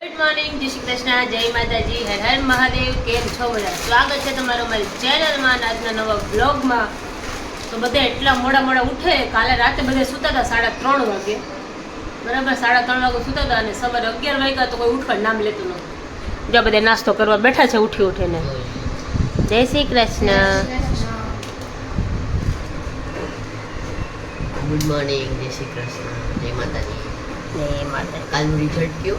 Good morning, જય શ્રી કૃષ્ણ, જય માતાજી, હર હર મહાદેવ. કેમ છો બધા? સ્વાગત છે તમારું અમારી ચેનલમાં આજના નવા બ્લોગમાં. તો બધા એટલા મોડા ઉઠે, કાલે રાતે બધા સૂતા હતા 3:30 વાગે, બરાબર 3:30 વાગે સૂતા હતા અને સવારે 11 વાગ્યા તો કોઈ ઉઠવા નામ લેતું નહોતું. જો બધા નાસ્તો કરવા બેઠા છે ઉઠીને. જય શ્રી કૃષ્ણ, ગુડ મોર્નિંગ, જય શ્રી કૃષ્ણ, જય માતાજી. જય માતાજી. કાલનું રિઝલ્ટ કયો?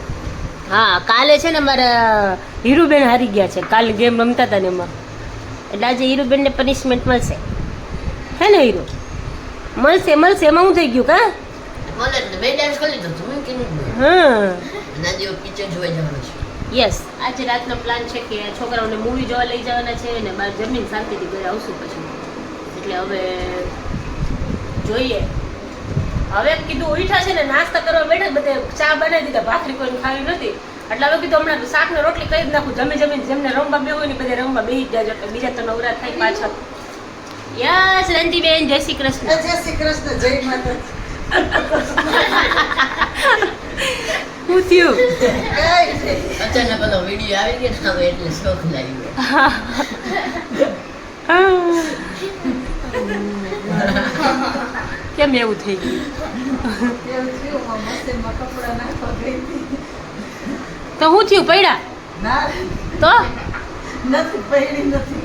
હા, કાલે છે ને અમારા હીરુબેન હારી ગયા છે. કાલે ગેમ રમતા હતા ને એમાં, એટલે આજે હીરુબેનને પનિશમેન્ટ મળશે. હે ને હીરુ? મળશે. એમાં હું થઈ ગયું કા? મને બે ડાન્સ કરી લીધો તમે કેનું? હા, નાજીઓ પિક્ચર જોઈ જવાનું છે. યસ. આજે રાતનો પ્લાન છે કે છોકરાઓને મૂવી જોવા લઈ જવાના છે ને બહાર જમીન શાંતિથી ઘરે આવશું પછી. એટલે હવે જોઈએ. હવે કીધું ઉઠા છે ને નાસ્તા કરવા બેઠા, બધે ચા બનાવી દીધા, ભાખરી કોઈને ખાવી નથી. એટલે હવે કીધું હમણાં શાક ને રોટલી કરી જ નાખું. જમીને જેમને રમવા બેહું હોય ને બધે રમવા બેસી જ જાય, એટલે બીજા તો નવરા થાય પાછળ. યસ રંજીબેન, જય શ્રી કૃષ્ણ. જય શ્રી કૃષ્ણ, જય માતાજી. શું થયું? અચાનક પેલો વિડીયો આવી ગયો ને હવે એટલે શોખ લાગી કેમ એવું થઈ ગયું? એવું થયું, હું મશીનમાં કપડાં નાખવા ગઈ હતી. તો શું થયું? પડ્યા ના, તો નથી પડી, નથી.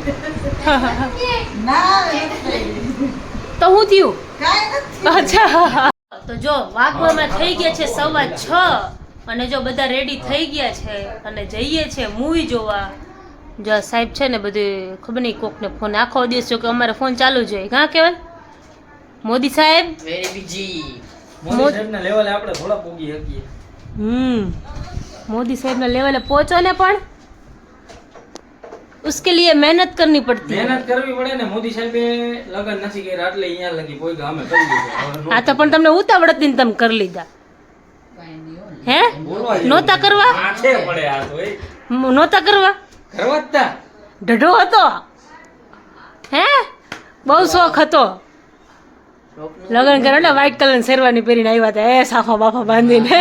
ના, નથી પડી. તો શું થયું? કાંઈ નથી. અચ્છા. તો જો વાગવામાં થઈ ગયા છે 6:15 અને જો બધા રેડી થઈ ગયા છે અને જઈએ છે મૂવી જોવા. જો સાહેબ છે ને બધું ખબર નહીં કોકને ફોન આખો દિવસ, જો કે અમારે ફોન ચાલુ જ હોય. કાં કહેવાય મોદી સાહેબ? વેરી બીજી. મોદી સાહેબના લેવલે આપણે થોડા પોગી શકીએ. મોદી સાહેબના લેવલે પહોંચો ને, પણ उसके लिए मेहनत करनी पड़ती है. મહેનત કરવી પડે ને. મોદી સાહેબે લગન નથી કર્યા એટલે અહીંયા લગી કોઈ ગામે કરી દીધું. આ તો પણ તમને ઉતાવળ હતી ને તમે કરી લીધા. હે નહોતા કરવા? આંખે પડે આ તો એ. નહોતા કરવા? કરવા જ તા. ઢઢો હતો હે? બહુ શોખ હતો. લગ્ન કરો ને વ્હાઈટ કલર શેરવાની પહેરીને આવ્યા હતા, એ સાફા બાફા બાંધીને.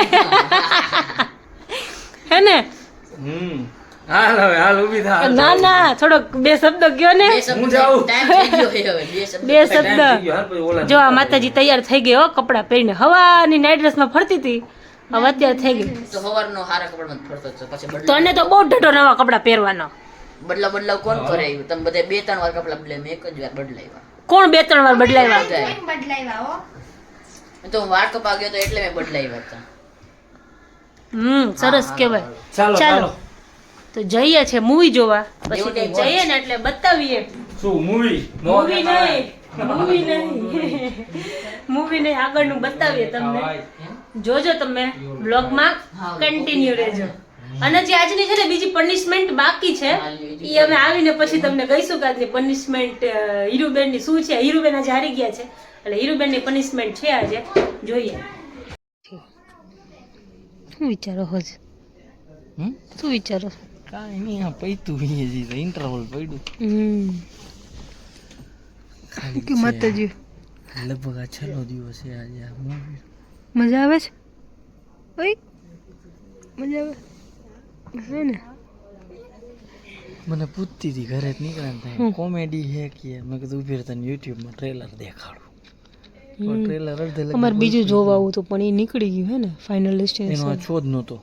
હે ને? હાલ હવે હાલ ઊભી થા. ના ના, થોડોક બે શબ્દ કયો ને. હું જાઉં. ટાઈમ થઈ ગયો છે હવે. બે શબ્દ. જો આ માતાજી તૈયાર થઈ ગઈ હો, કપડાં પહેરીને હવાની નાઈટ ડ્રેસમાં ફરતી હતી, હવે અત્યારે થઈ ગઈ. તો સવારનો હારા કપડામાં ફરતો છે પછી તને તો બહુ ઢઢો નવા કપડાં પહેરવાનો. બદલાવ કોણ કરે? તમે બધા 2-3 વાર કપડા બદલાય, મેં એક જ વાર બદલાવ્યા. કોણ 2-3 વાર બદલાવ્યા? તો હું વાળ કપા ગયો તો એટલે મેં બદલાવ્યા હતા. સરસ કહેવાય. ચાલો. તો જઈએ છે મૂવી જોવા, પછી ત્યાં જઈએ ને એટલે બતાવીએ. શું મૂવી? મૂવી નહીં, આગળનું બતાવીએ તમને. જોજો તમે બ્લોગમાં કન્ટિન્યુ રહેજો. અને જે આજની છે ને બીજી પનિશમેન્ટ બાકી છે, એ અમે આવીને પછી તમને કહીશું કે આજની પનિશમેન્ટ હીરુબેનની શું છે. હીરુબેન આજે હારી ગયા છે એટલે હીરુબેનની પનિશમેન્ટ છે આજે. જોઈએ શું વિચારો હો? શું વિચારો? કાંઈ નહીં, આ પૈતું ઇન્ટરવલ પડ્યું. કે માતાજી લગભગ આ છેલ્લો દિવસ છે આજે આ મૂવી. મજા આવે છે? ઓય મજા આવે હે ને? મને પૂછતી હતી ઘરે જ નીકળ્યા થાય કોમેડી હે કે મેં કીધું ઉભી રહે તને યુટ્યુબમાં ટ્રેલર દેખાડું. ટ્રેલર અડધે અમારે બીજું જોવા આવું તો પણ એ નીકળી ગયું હે ને ફાઇનલ લિસ્ટેશન. એનો છો જ નહોતો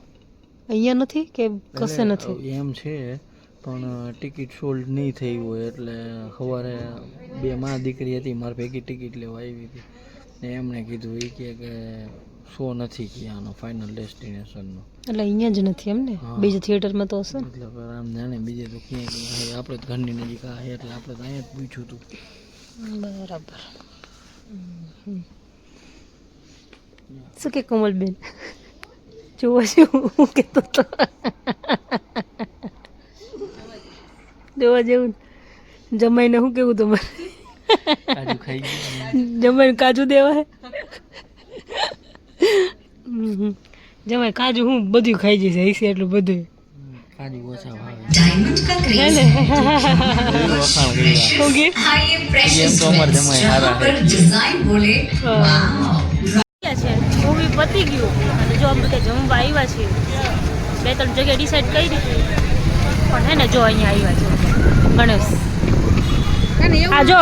અહીંયા નથી કે કશે નથી એમ છે, પણ ટિકિટ સોલ્ડ નહીં થઈ હોય એટલે સવારે 2 માં દીકરી હતી મારી ભેગી ટિકિટ લેવા આવી હતી ને એમણે કીધું એ કે શો નથી કે આનો ફાઇનલ ડેસ્ટિનેશનનો, એટલે અહીંયા જ નથી એમ ને? બીજા થિયેટરમાં તો હશે ને. મતલબ આમ જાણે બીજે તો ક્યાંય આપણે તો ઘરની નજીક આ એટલે આપણે તો અહીંયા જ પૂછ્યું હતું. બરાબર. શું કે કોમલબેન જોવા જેવું કેતો તો? જોવા જેવું. જમાઈને શું કેવું તમારે? કાજુ ખાઈ ગયું. જમાઈને કાજુ દેવા હે? જમાઈ કાજુ હું બધું ખાઈ જશે હશે એટલું બધું. કાજુ ઓછા ભાવે. હે ને? શું કે? એમ તો અમારે જમાઈ સારા છે. મૂવી પતી ગયું અને જો અમે બધા જમવા આવ્યા છીએ 2-3 જગ્યાએ ડિસાઈડ કરી પણ હે ને જો અહીંયા આવ્યા છે ગણેશ. આ જો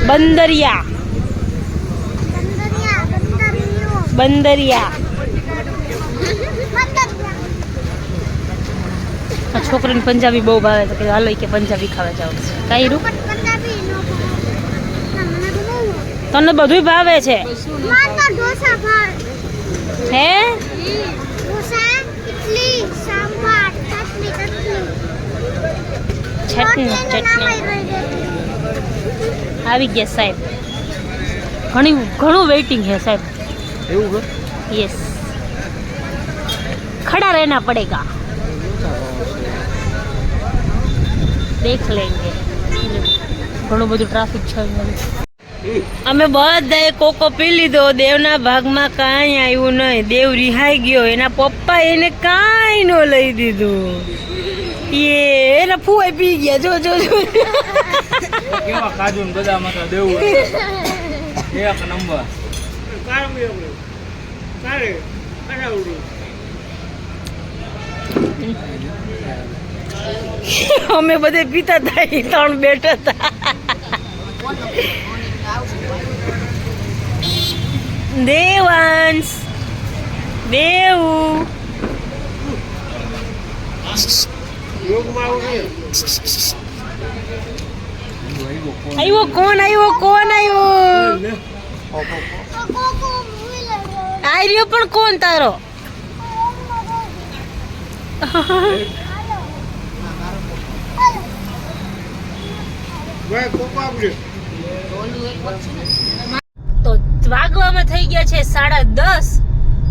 બંદરિયા બંદરિયા આ છોકરીને પંજાબી બહુ ભાવે તો કે હાલો કે પંજાબી ખાવા જાવ કઈ રૂ તને બધું ભાવે છે હે ચટણી આવી ગયા સાહેબ. ઘણું વેઇટિંગ છે સાહેબ. એવું यस खड़ा रहना पड़ेगा देख लेंगे ઘણું બધું ટ્રાફિક છે. અમે બધાએ કોકો પી લીધો. દેવના ભાગમાં કાંઈ આવ્યું નહીં. દેવ રિહાઈ ગયો. એના પપ્પા એને કાંઈ ન લઈ દીધું. એના ફુવાઈ પી ગયા. જો જો જો કેવા કાજુ ને બદામ હતા દેવું એક નંબર. અમે બધે પીતા હતા. 3 બેઠા હતા. દેવાંશ દેવ આવ્યો. કોણ આવ્યો? કોણ આવ્યો? આવ્યો પણ કોણ તારો? તો વાગવામાં થઈ ગયા છે 10:30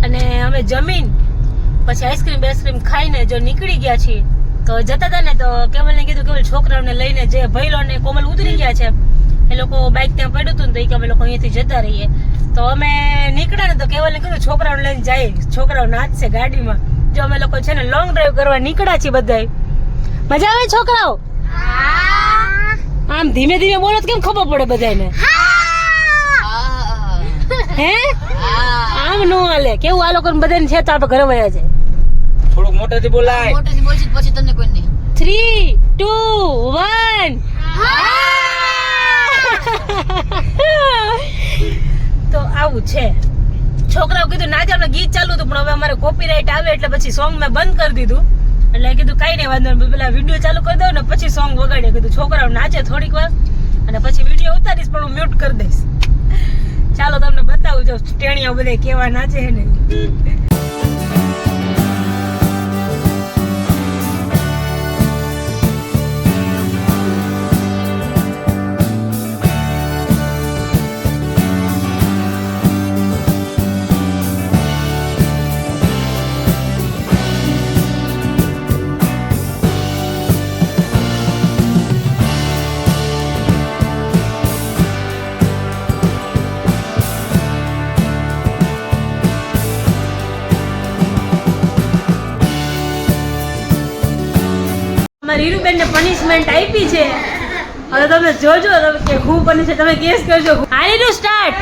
અને અમે જમીન પછી આઈસ્ક્રીમ ખાઈને જો નીકળી ગયા છીએ. તો જતા હતા ને તો કેમલને કીધું કેમલ છોકરાઓને લઈને જે ભૈલો ને કોમલ ઉતરી ગયા છે એ લોકો બાઇક ત્યાં પડ્યું હતું ને તો એ કે અમે લોકો અહીંયાથી જતા રહીએ. તો અમે નીકળ્યા ને તો કેવલને કીધું છોકરાઓને લઈને જાય. છોકરાઓ નાચશે ગાડીમાં. જો અમે લોકો છે ને લોંગ ડ્રાઈવ કરવા નીકળ્યા છીએ બધા. મજા આવે છોકરાઓ? આમ ધીમે ધીમે બોલો તો કેમ ખબર પડે બધાને? હે આમ નો હાલે. કેવું આ લોકો બધાને છે તો આપણે ઘરે વયા જાય. થોડુંક મોટેથી બોલાય. મોટેથી બોલશી પછી તમને કોઈ નહીં. 3, 2, 1 તો આવું છે. છોકરાઓ કીધું ના આપણે ગીત ચાલુ હતું પણ હવે અમારે કોપીરાઇટ આવે એટલે પછી સોંગ મેં બંધ કરી દીધું. એટલે કીધું કઈ નહીં વાંધો નહીં પેલા વિડીયો ચાલુ કરી દઉં ને પછી સોંગ વગાડ્યા. કીધું છોકરાઓ નાચે થોડીક વાર અને પછી વિડીયો ઉતારીશ પણ હું મ્યુટ કરી દઈશ. ચાલો તમને બતાવું જો ટેણીયા બધા કેવા નાચે છે ને. રીરુબેન ને પનિશમેન્ટ આપી છે. હવે તમે જોજો તમે કે હું પનિશમેન્ટ તમે ગેસ કરજો. હાલીનું સ્ટાર્ટ.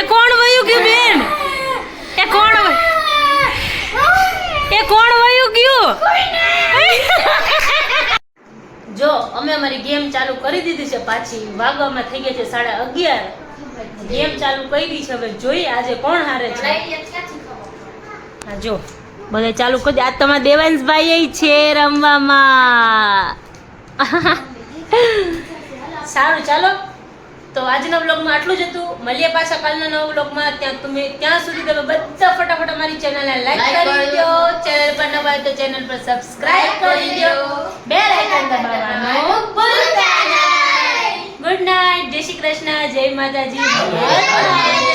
એ કોણ વયું ગયું બેન? એ કોણ વયું ગયું? જો અમે અમારી ગેમ ચાલુ કરી દીધી છે. પાછી વાગવામાં થઈ ગયા છે 11:30. ગેમ ચાલુ કરી છે. હવે જોઈએ આજે કોણ હારે છે. હા જો બધા ચાલુ કરી દે. આજ તમારા દેવાંશભાઈ છે રમવામાં. સારું ચાલો તો આજના વ્લોગમાં આટલું જ હતું. મળીએ પાછા કાલના નવા વ્લોગમાં. ત્યાં સુધી તમે બધા ફટાફટ અમારી ચેનલને લાઈક કરી દો. ચેનલ પર નવા હોય તો ચેનલ પર સબસ્ક્રાઇબ કરી દો. બેલ આઇકન દબાવવાનું ભૂલતા નહીં. Good night. જય શ્રી કૃષ્ણ. જય માતાજી.